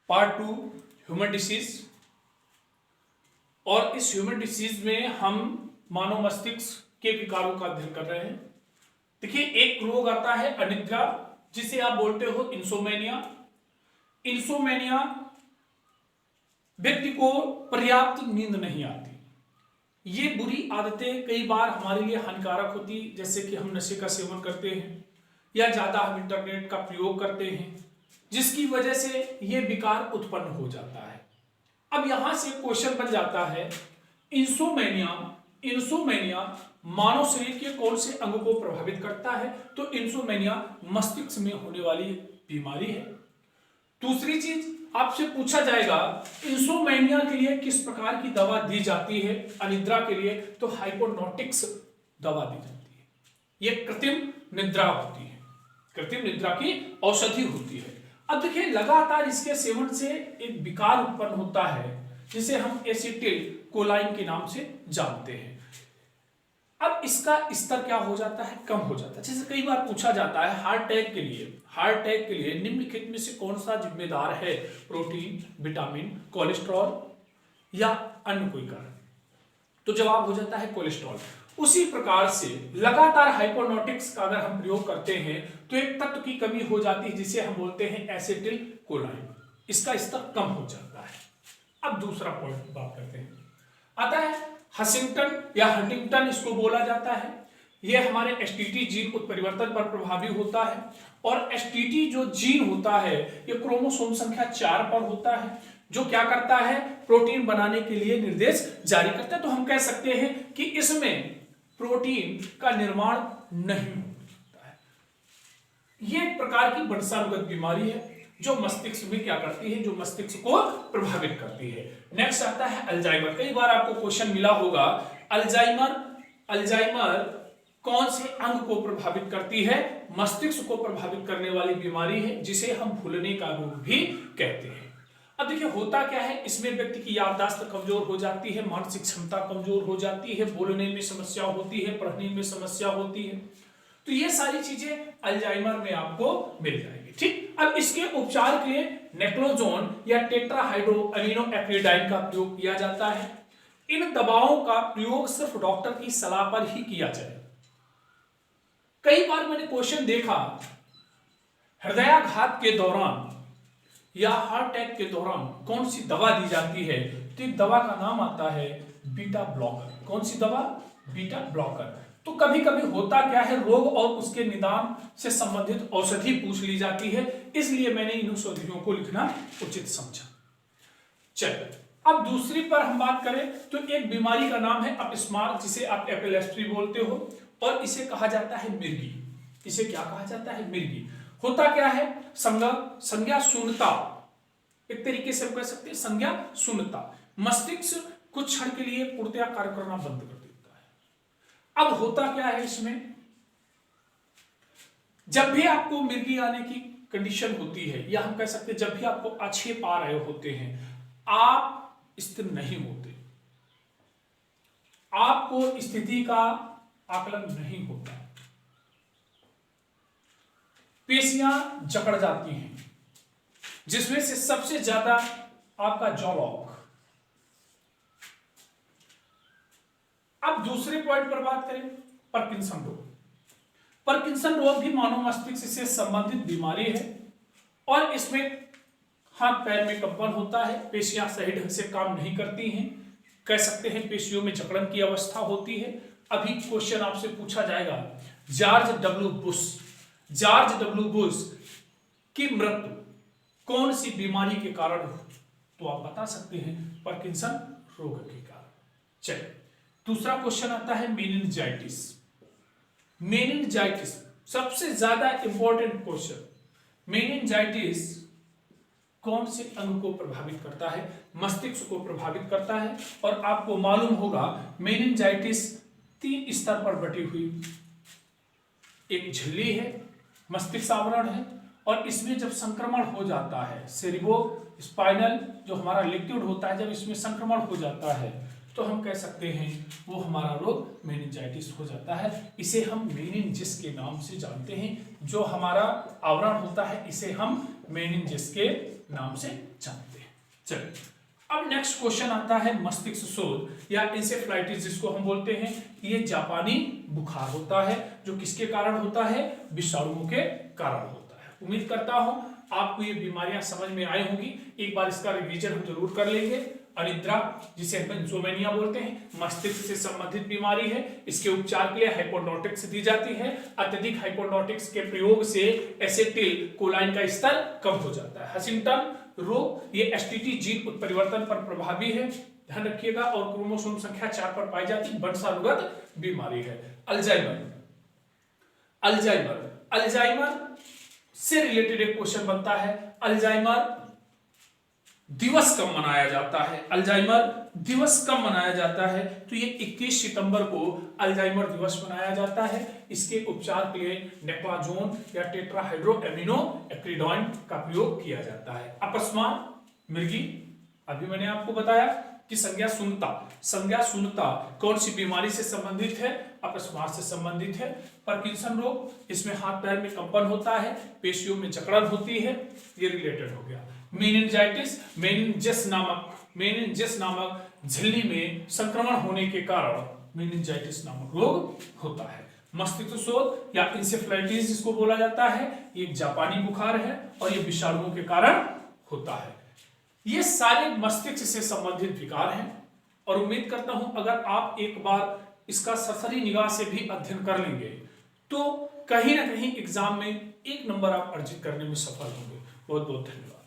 Part 2 human disease. और इस human disease में हम मानव मस्तिष्क के विकारों का अध्ययन कर रहे हैं। देखिए, एक रोग आता है अनिद्रा, जिसे आप बोलते हो इंसोमेनिया। इंसोमेनिया व्यक्ति को पर्याप्त नींद नहीं आती। ये बुरी आदतें कई बार हमारे लिए हानिकारक होती, जैसे कि हम नशे का सेवन करते हैं या ज्यादा हम इंटरनेट का प्रयोग करते हैं, जिसकी वजह से ये विकार उत्पन्न हो जाता है। अब यहां से क्वेश्चन बन जाता है, इंसोमेनिया मानव शरीर के कौन से अंग को प्रभावित करता है? तो इंसोमेनिया मस्तिष्क में होने वाली बीमारी है। दूसरी चीज आपसे पूछा जाएगा, इंसोमेनिया के लिए किस प्रकार की दवा दी जाती है? अनिद्रा के लिए तो हाइपोनोटिक्स दवा दी जाती है। यह कृत्रिम निद्रा होती है, कृत्रिम निद्रा की औषधि होती है। अब देखिए, लगातार इसके सेवन से एक विकार उत्पन्न होता है, जिसे हम एसिटिल कोलाइन के नाम से जानते हैं। अब इसका स्तर क्या हो जाता है? कम हो जाता है। जैसे कई बार पूछा जाता है, हार्ट अटैक के लिए निम्नलिखित में से कौन सा जिम्मेदार है? प्रोटीन, विटामिन, कोलेस्ट्रॉल या अन्य कोई कारण? तो जवाब हो जाता है कोलेस्ट्रॉल। उसी प्रकार से लगातार हाइपोनोटिक्स का अगर हम प्रयोग करते हैं तो एक तत्व की कमी हो जाती है, जिसे हम बोलते हैं एसिटिल कोलाइन। इसका स्तर कम हो जाता है। अब दूसरा पॉइंट की बात करते हैं, आता है हंटिंगटन या हंटिंगटन इसको बोला जाता है। यह हमारे एसटीटी जीन उत्परिवर्तन पर प्रभावी होता है। और एसटीटी जो जीन होता है, यह क्रोमोसोम संख्या 4 पर होता है, जो क्या करता है? प्रोटीन बनाने के लिए निर्देश जारी करता है। तो हम कह सकते हैं कि इसमें प्रोटीन का निर्माण नहीं होता है। यह एक प्रकार की वंशानुगत बीमारी है, जो मस्तिष्क में क्या करती है? जो मस्तिष्क को प्रभावित करती है। नेक्स्ट आता है अल्जाइमर। कई बार आपको क्वेश्चन मिला होगा, अल्जाइमर कौन से अंग को प्रभावित करती है? मस्तिष्क को प्रभावित करने वाली बीमारी है, जिसे हम भूलने का रोग भी कहते हैं। अब देखिए, होता क्या है, इसमें व्यक्ति की याददाश्त कमजोर हो जाती है, मानसिक क्षमता कमजोर हो जाती है, बोलने में समस्या होती है, पढ़ने में समस्या होती है। तो ये सारी चीजें अल्जाइमर में आपको मिल जाएगी। ठीक, अब इसके उपचार के लिए नेक्लोजोन या टेट्राहाइड्रो अमीनो एक्रिडाइन का प्रयोग किया जाता है। इन दवाओं का प्रयोग सिर्फ डॉक्टर की सलाह पर ही किया जाए। कई बार मैंने क्वेश्चन देखा, हृदयाघात के दौरान या हार्ट अटैक के दौरान कौन सी दवा दी जाती है? तो एक दवा का नाम आता है बीटा ब्लॉकर। कौन सी दवा? Beta blocker. तो कभी कभी होता क्या है, रोग और उसके निदान से संबंधित औषधि पूछ ली जाती है, इसलिए मैंने इन औषधियों को लिखना उचित समझा। चलिए, अब दूसरी पर हम बात करें तो एक बीमारी का नाम है अपस्मार, जिसे आप एपिलेप्सी बोलते हो, और इसे कहा जाता है मिर्गी। इसे क्या कहा जाता है? मिर्गी। होता क्या है, संज्ञा शून्यता, एक तरीके से हम कह सकते हैं संज्ञा शून्यता। मस्तिष्क कुछ क्षण के लिए पूर्णतया कार्य करना बंद कर देता है। अब होता क्या है इसमें, जब भी आपको मिर्गी आने की कंडीशन होती है, या हम कह सकते हैं जब भी आपको आक्षेप आ रहे होते हैं, आप स्थिर नहीं होते, आपको स्थिति का आकलन नहीं होता, पेशियां जकड़ जाती हैं, जिसमें से सबसे ज्यादा आपका जॉलॉक। अब दूसरे पॉइंट पर बात करें, पार्किंसन रोग। पार्किंसन रोग भी मानव मस्तिष्क से संबंधित बीमारी है, और इसमें हाथ पैर में कंपन होता है, पेशियां सही ढंग से काम नहीं करती हैं, कह सकते हैं पेशियों में जकड़न की अवस्था होती है। अभी क्वेश्चन आपसे पूछा जाएगा, जॉर्ज डब्ल्यू बुश की मृत्यु कौन सी बीमारी के कारण हुई? तो आप बता सकते हैं पार्किंसन रोग के कारण। चलिए, दूसरा क्वेश्चन आता है मेनिंजाइटिस। मेनिंजाइटिस सबसे ज्यादा इंपॉर्टेंट क्वेश्चन। मेनिंजाइटिस कौन से अंग को प्रभावित करता है? मस्तिष्क को प्रभावित करता है। और आपको मालूम होगा, मेनिंजाइटिस 3 स्तर पर बटी हुई एक झिल्ली है, मस्तिष्क आवरण है, और इसमें जब संक्रमण हो जाता है, सेरिब्रो स्पाइनल जो हमारा लिक्विड होता है, जब इसमें संक्रमण हो जाता है, तो हम कह सकते हैं वो हमारा रोग मेनिंजाइटिस हो जाता है। इसे हम मेनिंजिस के नाम से जानते हैं। जो हमारा आवरण होता है, इसे हम मेनिंजेस के नाम से जानते हैं। चलिए अब नेक्स्ट क्वेश्चन आता है मस्तिष्क शोथ या इंसेफ्लाइटिस जिसको हम बोलते हैं। ये जापानी बुखार होता है जो किसके कारण होता है, विषाणुओं के कारण होता है। उम्मीद करता हूं आपको ये बीमारियां समझ में आई होंगी। एक बार इसका रिवीजन हम जरूर कर लेंगे। अनिद्रा जिसे हम इंसोमेनिया बोलते हैं, मस्तिष्क से संबंधित बीमारी है। इसके उपचार के लिए हाइपोनोटिक्स दी जाती है। अत्यधिक हाइपोनोटिक्स के प्रयोग से एसेटिल कोलाइन का स्तर कम हो जाता है। हंटिंगटन रोग ये एसटीटी जीन उत्परिवर्तन पर प्रभावी है, ध्यान रखिएगा, और क्रोमोसोम संख्या 4 पर पाई जाती वंशानुगत बीमारी है। अल्जाइमर से रिलेटेड एक क्वेश्चन बनता है। अल्जाइमर दिवस कब मनाया जाता है? अल्जाइमर दिवस कब मनाया जाता है? तो ये 21 सितंबर को अल्जाइमर दिवस मनाया जाता है। इसके उपचार के लिए नेक्लाजोन या टेट्राहाइड्रोएमिनो एक्रिडोन का प्रयोग किया जाता है। अपस्मार मृगी, अभी मैंने आपको बताया कि संज्ञा शून्यता कौन सी बीमारी से संबंधित है? अपस्मार से संबंधित है। पार्किंसन रोग, इसमें हाथ पैर में कंपन होता है, पेशियों में जकड़न होती है, ये रिलेटेड हो गया। मेनिंजाइटिस, मेनिंजेस नामक झिल्ली में संक्रमण होने के कारण मेनिंजाइटिस नामक रोग होता है। मस्तिष्क शोथ या इंसेफ्लाइटिस जिसको बोला जाता है, ये एक जापानी बुखार है और ये विषाणुओं के कारण होता है। ये सारे मस्तिष्क से संबंधित विकार हैं और उम्मीद करता हूं अगर आप एक बार इसका सरसरी निगाह से भी अध्ययन कर लेंगे तो कहीं ना कहीं एग्जाम में 1 नंबर आप अर्जित करने में सफल होंगे। बहुत बहुत धन्यवाद।